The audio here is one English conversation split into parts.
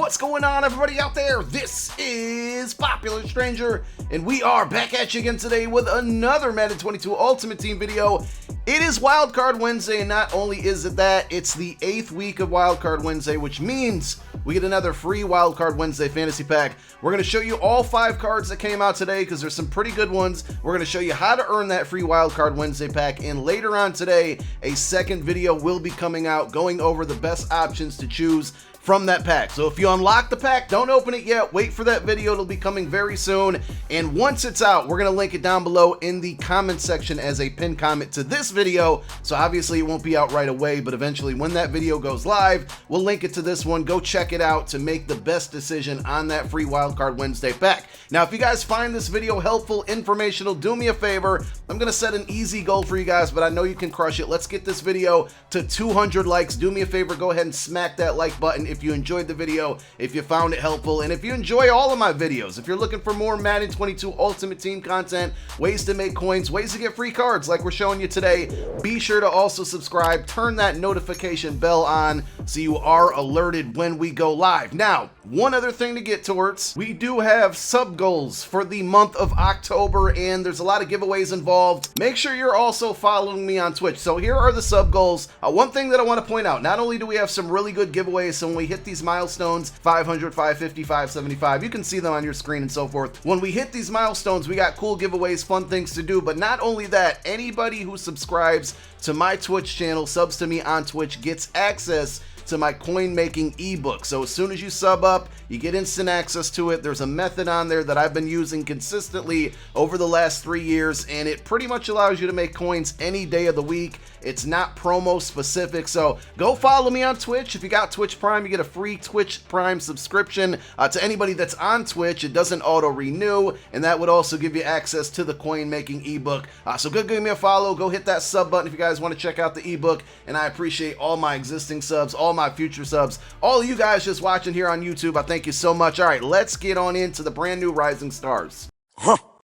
What's going on, everybody out there? This is Popular Stranger, and we are back at you again today with another Madden 22 Ultimate Team video. It is Wildcard Wednesday, and not only is it that, it's the 8th week of Wildcard Wednesday, which means we get another free Wildcard Wednesday fantasy pack. We're going to show you all 5 cards that came out today because there's some pretty good ones. We're going to show you how to earn that free Wildcard Wednesday pack, and later on today, a second video will be coming out going over the best options to choose from that pack. So if you unlock the pack, don't open it yet. Wait for that video. It'll be coming very soon. And once it's out, we're going to link it down below in the comment section as a pinned comment to this video. So obviously it won't be out right away, but eventually when that video goes live, we'll link it to this one. Go check it out to make the best decision on that free Wildcard Wednesday pack. Now, if you guys find this video helpful, informational, do me a favor. I'm going to set an easy goal for you guys, but I know you can crush it. Let's get this video to 200 likes. Do me a favor. Go ahead and smack that like button if you enjoyed the video, if you found it helpful, and if you enjoy all of my videos. If you're looking for more Madden 22 Ultimate Team content, ways to make coins, ways to get free cards like we're showing you today, be sure to also subscribe, turn that notification bell on so you are alerted when we go live. Now, one other thing to get towards, we do have sub goals for the month of October, and there's a lot of giveaways involved. Make sure you're also following me on Twitch. So here are the sub goals. One thing that I want to point out, not only do we have some really good giveaways, so when we hit these milestones, 500, 550, 575, you can see them on your screen and so forth. When we hit these milestones, we got cool giveaways, fun things to do, but not only that, anybody who subscribes to my Twitch channel, subs to me on Twitch, gets access to my coin making ebook. So as soon as you sub up, you get instant access to it. There's a method on there that I've been using consistently over the last 3 years, and it pretty much allows you to make coins any day of the week. It's not promo specific, so go follow me on Twitch. If you got Twitch Prime, you get a free Twitch Prime subscription. To anybody that's on Twitch, it doesn't auto renew, and that would also give you access to the coin making ebook. So go give me a follow, go hit that sub button if you guys want to check out the ebook, and I appreciate all my existing subs, all my future subs, all of you guys just watching here on YouTube. I thank you so much. All right, let's get on into the brand new Rising Stars.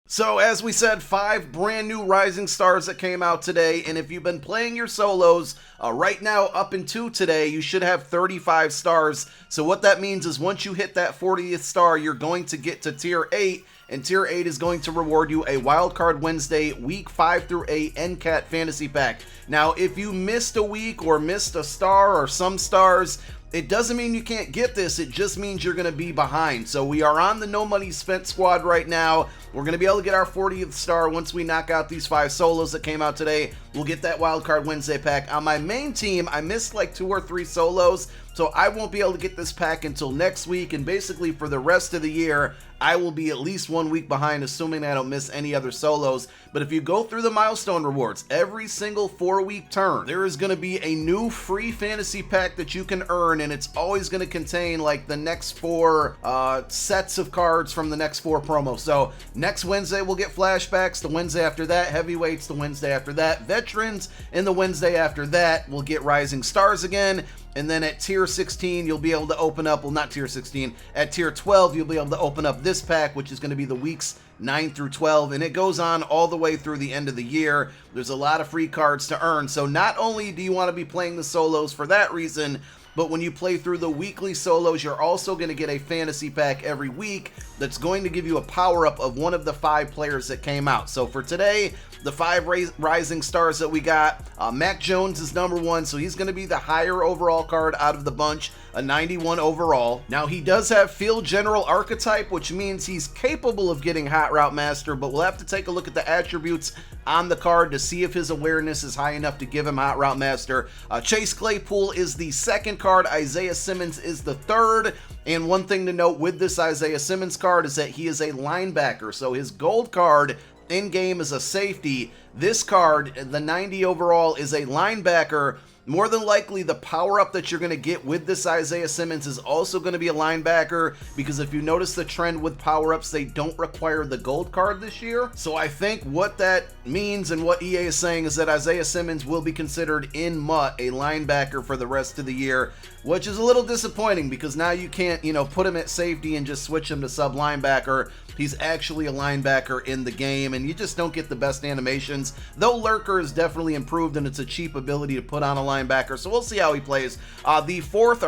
So as we said, 5 brand new Rising Stars that came out today, and if you've been playing your solos right now up into today, you should have 35 stars. So what that means is once you hit that 40th star, you're going to get to tier 8, and tier 8 is going to reward you a Wildcard Wednesday week 5 through 8 NCAT fantasy pack. Now, if you missed a week or missed a star or some stars, it doesn't mean you can't get this, it just means you're going to be behind. So we are on the no money spent squad right now. We're going to be able to get our 40th star once we knock out these 5 solos that came out today. We'll get that Wildcard Wednesday pack. On my main team, I missed like 2 or 3 solos, so I won't be able to get this pack until next week, and basically for the rest of the year, I will be at least 1 week behind, assuming I don't miss any other solos. But if you go through the milestone rewards, every single 4-week turn, there is going to be a new free fantasy pack that you can earn, and it's always going to contain like the next 4 sets of cards from the next 4 promos. So next Wednesday we'll get flashbacks, the Wednesday after that heavyweights, the Wednesday after that veterans, and the Wednesday after that we'll get Rising Stars again. And then at tier 16, you'll be able to open up, well, not tier 16, at tier 12, you'll be able to open up this pack, which is going to be the weeks 9 through 12, and it goes on all the way through the end of the year. There's a lot of free cards to earn. So not only do you want to be playing the solos for that reason, but when you play through the weekly solos, you're also going to get a fantasy pack every week that's going to give you a power-up of one of the 5 players that came out. So for today, the 5 Rising Stars that we got, Mac Jones is number 1, so he's going to be the higher overall card out of the bunch, a 91 overall. Now, he does have Field General Archetype, which means he's capable of getting Hot Route Master, but we'll have to take a look at the attributes on the card to see if his awareness is high enough to give him Hot Route Master. Chase Claypool is the second card, Isaiah Simmons is the third, and one thing to note with this Isaiah Simmons card is that he is a linebacker, so his gold card in-game is a safety. This card, the 90 overall, is a linebacker. More than likely, the power-up that you're going to get with this Isaiah Simmons is also going to be a linebacker, because if you notice the trend with power-ups, they don't require the gold card this year. So I think what that means and what EA is saying is that Isaiah Simmons will be considered in MUT a linebacker for the rest of the year. which is a little disappointing because now you can't, put him at safety and just switch him to sub linebacker. He's actually a linebacker in the game, and you just don't get the best animations. Though Lurker is definitely improved, and it's a cheap ability to put on a linebacker, so we'll see how he plays. The fourth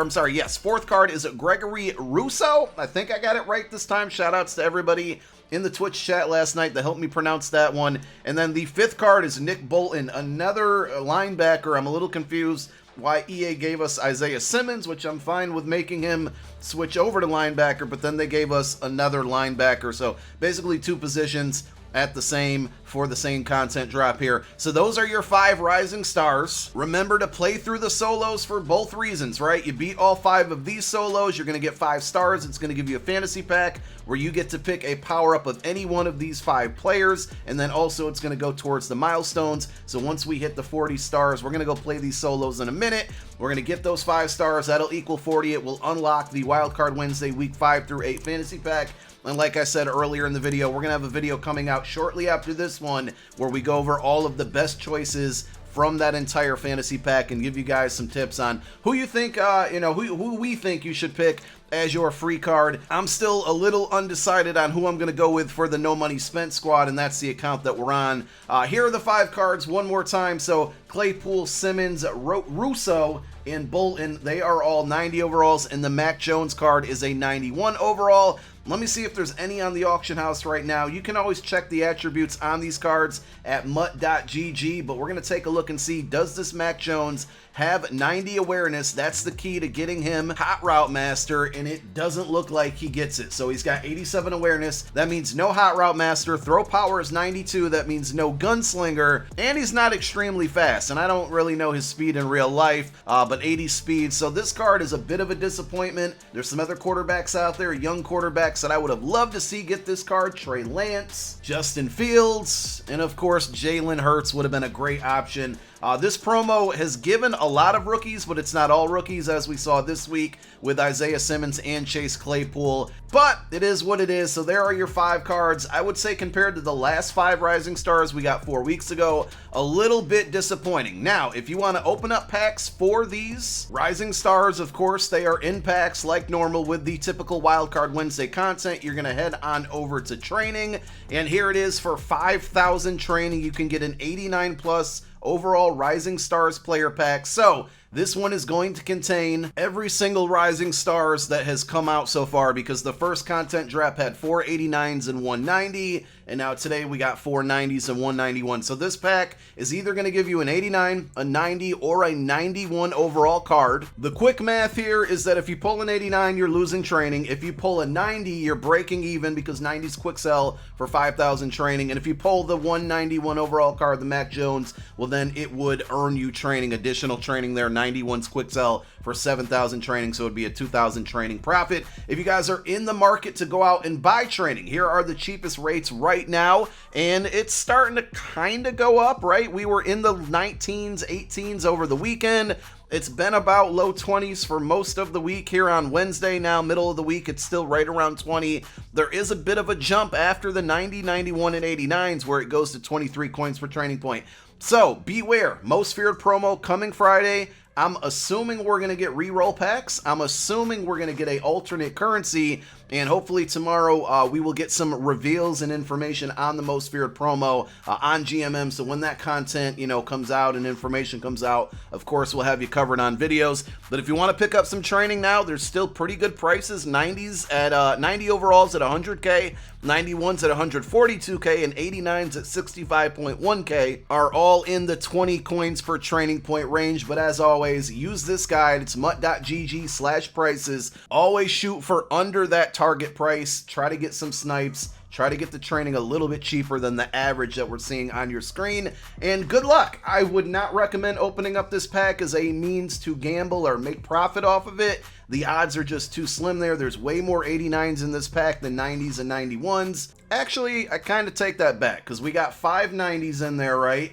card is Gregory Rousseau. I think I got it right this time. Shout-outs to everybody in the Twitch chat last night that helped me pronounce that one. And then the fifth card is Nick Bolton, another linebacker. I'm a little confused why EA gave us Isaiah Simmons, which I'm fine with making him switch over to linebacker, but then they gave us another linebacker. So basically 2 positions at the same for the same content drop here. So those are your 5 rising stars. Remember to play through the solos for both reasons, right? You beat all 5 of these solos, you're going to get 5 stars. It's going to give you a fantasy pack where you get to pick a power-up of any one of these 5 players, and then also it's going to go towards the milestones. So once we hit the 40 stars, we're going to go play these solos in a minute. We're going to get those 5 stars. That'll equal 40. It will unlock the Wildcard Wednesday Week 5 through 8 fantasy pack. And like I said earlier in the video, we're going to have a video coming out shortly after this one where we go over all of the best choices from that entire fantasy pack and give you guys some tips on who you think, who we think you should pick as your free card. I'm still a little undecided on who I'm going to go with for the No Money Spent squad, and that's the account that we're on. Here are the 5 cards one more time. So Claypool, Simmons, Russo, and Bolton, they are all 90 overalls, and the Mac Jones card is a 91 overall. Let me see if there's any on the auction house right now. You can always check the attributes on these cards at mutt.gg, but we're going to take a look and see, does this Mac Jones have 90 awareness? That's the key to getting him Hot Route Master, and it doesn't look like he gets it. So he's got 87 awareness. That means no Hot Route Master. Throw power is 92. That means no Gunslinger, and he's not extremely fast, and I don't really know his speed in real life, but 80 speed. So this card is a bit of a disappointment. There's some other quarterbacks out there, young quarterbacks that I would have loved to see get this card. Trey Lance, Justin Fields, and of course Jalen Hurts would have been a great option. This promo has given a lot of rookies, but it's not all rookies, as we saw this week with Isaiah Simmons and Chase Claypool. But it is what it is. So there are your 5 cards. I would say compared to the last 5 Rising Stars we got 4 weeks ago, a little bit disappointing. Now, if you want to open up packs for these Rising Stars, of course, they are in packs like normal with the typical Wildcard Wednesday content. You're going to head on over to training, and here it is. For 5,000 training, you can get an 89 plus overall Rising Stars player pack. So this one is going to contain every single Rising Stars that has come out so far, because the first content drop had 4 89s and 190, and now today we got 4 90s and 191. So this pack is either going to give you an 89, a 90, or a 91 overall card. The quick math here is that if you pull an 89, you're losing training. If you pull a 90, you're breaking even, because 90's quick sell for 5,000 training. And if you pull the 191 overall card, the Mac Jones, well then it would earn you training, additional training there. 91's quick sell for 7,000 training, so it would be a 2,000 training profit. If you guys are in the market to go out and buy training, here are the cheapest rates right now, and it's starting to kind of go up, right? We were in the 19s, 18s over the weekend. It's been about low 20s for most of the week here on Wednesday. Now, middle of the week, it's still right around 20. There is a bit of a jump after the 90, 91, and 89s, where it goes to 23 coins per training point. So beware, Most Feared promo coming Friday. I'm assuming we're going to get reroll packs. I'm assuming we're going to get a alternate currency, and hopefully tomorrow we will get some reveals and information on the Most Feared promo on GMM. So when that content, comes out and information comes out, of course we'll have you covered on videos. But if you want to pick up some training now, there's still pretty good prices. 90s at 90 overalls at 100K, 91s at 142K, and 89s at 65.1K are all in the 20 coins per training point range. But as always, use this guide. It's mutt.gg/prices. Always shoot for under that target price. Try to get some snipes. Try to get the training a little bit cheaper than the average that we're seeing on your screen. And good luck. I would not recommend opening up this pack as a means to gamble or make profit off of it. The odds are just too slim there. There's way more 89s in this pack than 90s and 91s. Actually, I kind of take that back, because we got 5 90s in there, right?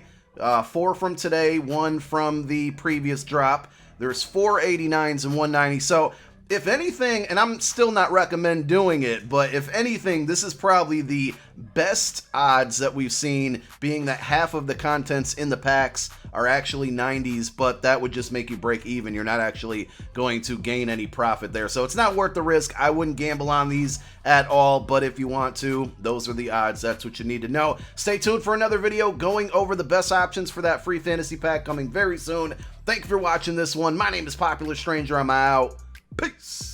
4 from today, 1 from the previous drop. There's 4 89s and 190. So if anything, and I'm still not recommend doing it, but if anything, this is probably the best odds that we've seen, being that half of the contents in the packs are actually 90s, but that would just make you break even. You're not actually going to gain any profit there. So it's not worth the risk. I wouldn't gamble on these at all, but if you want to, those are the odds. That's what you need to know. Stay tuned for another video going over the best options for that free fantasy pack coming very soon. Thank you for watching this one. My name is Popular Stranger. I'm out. Peace.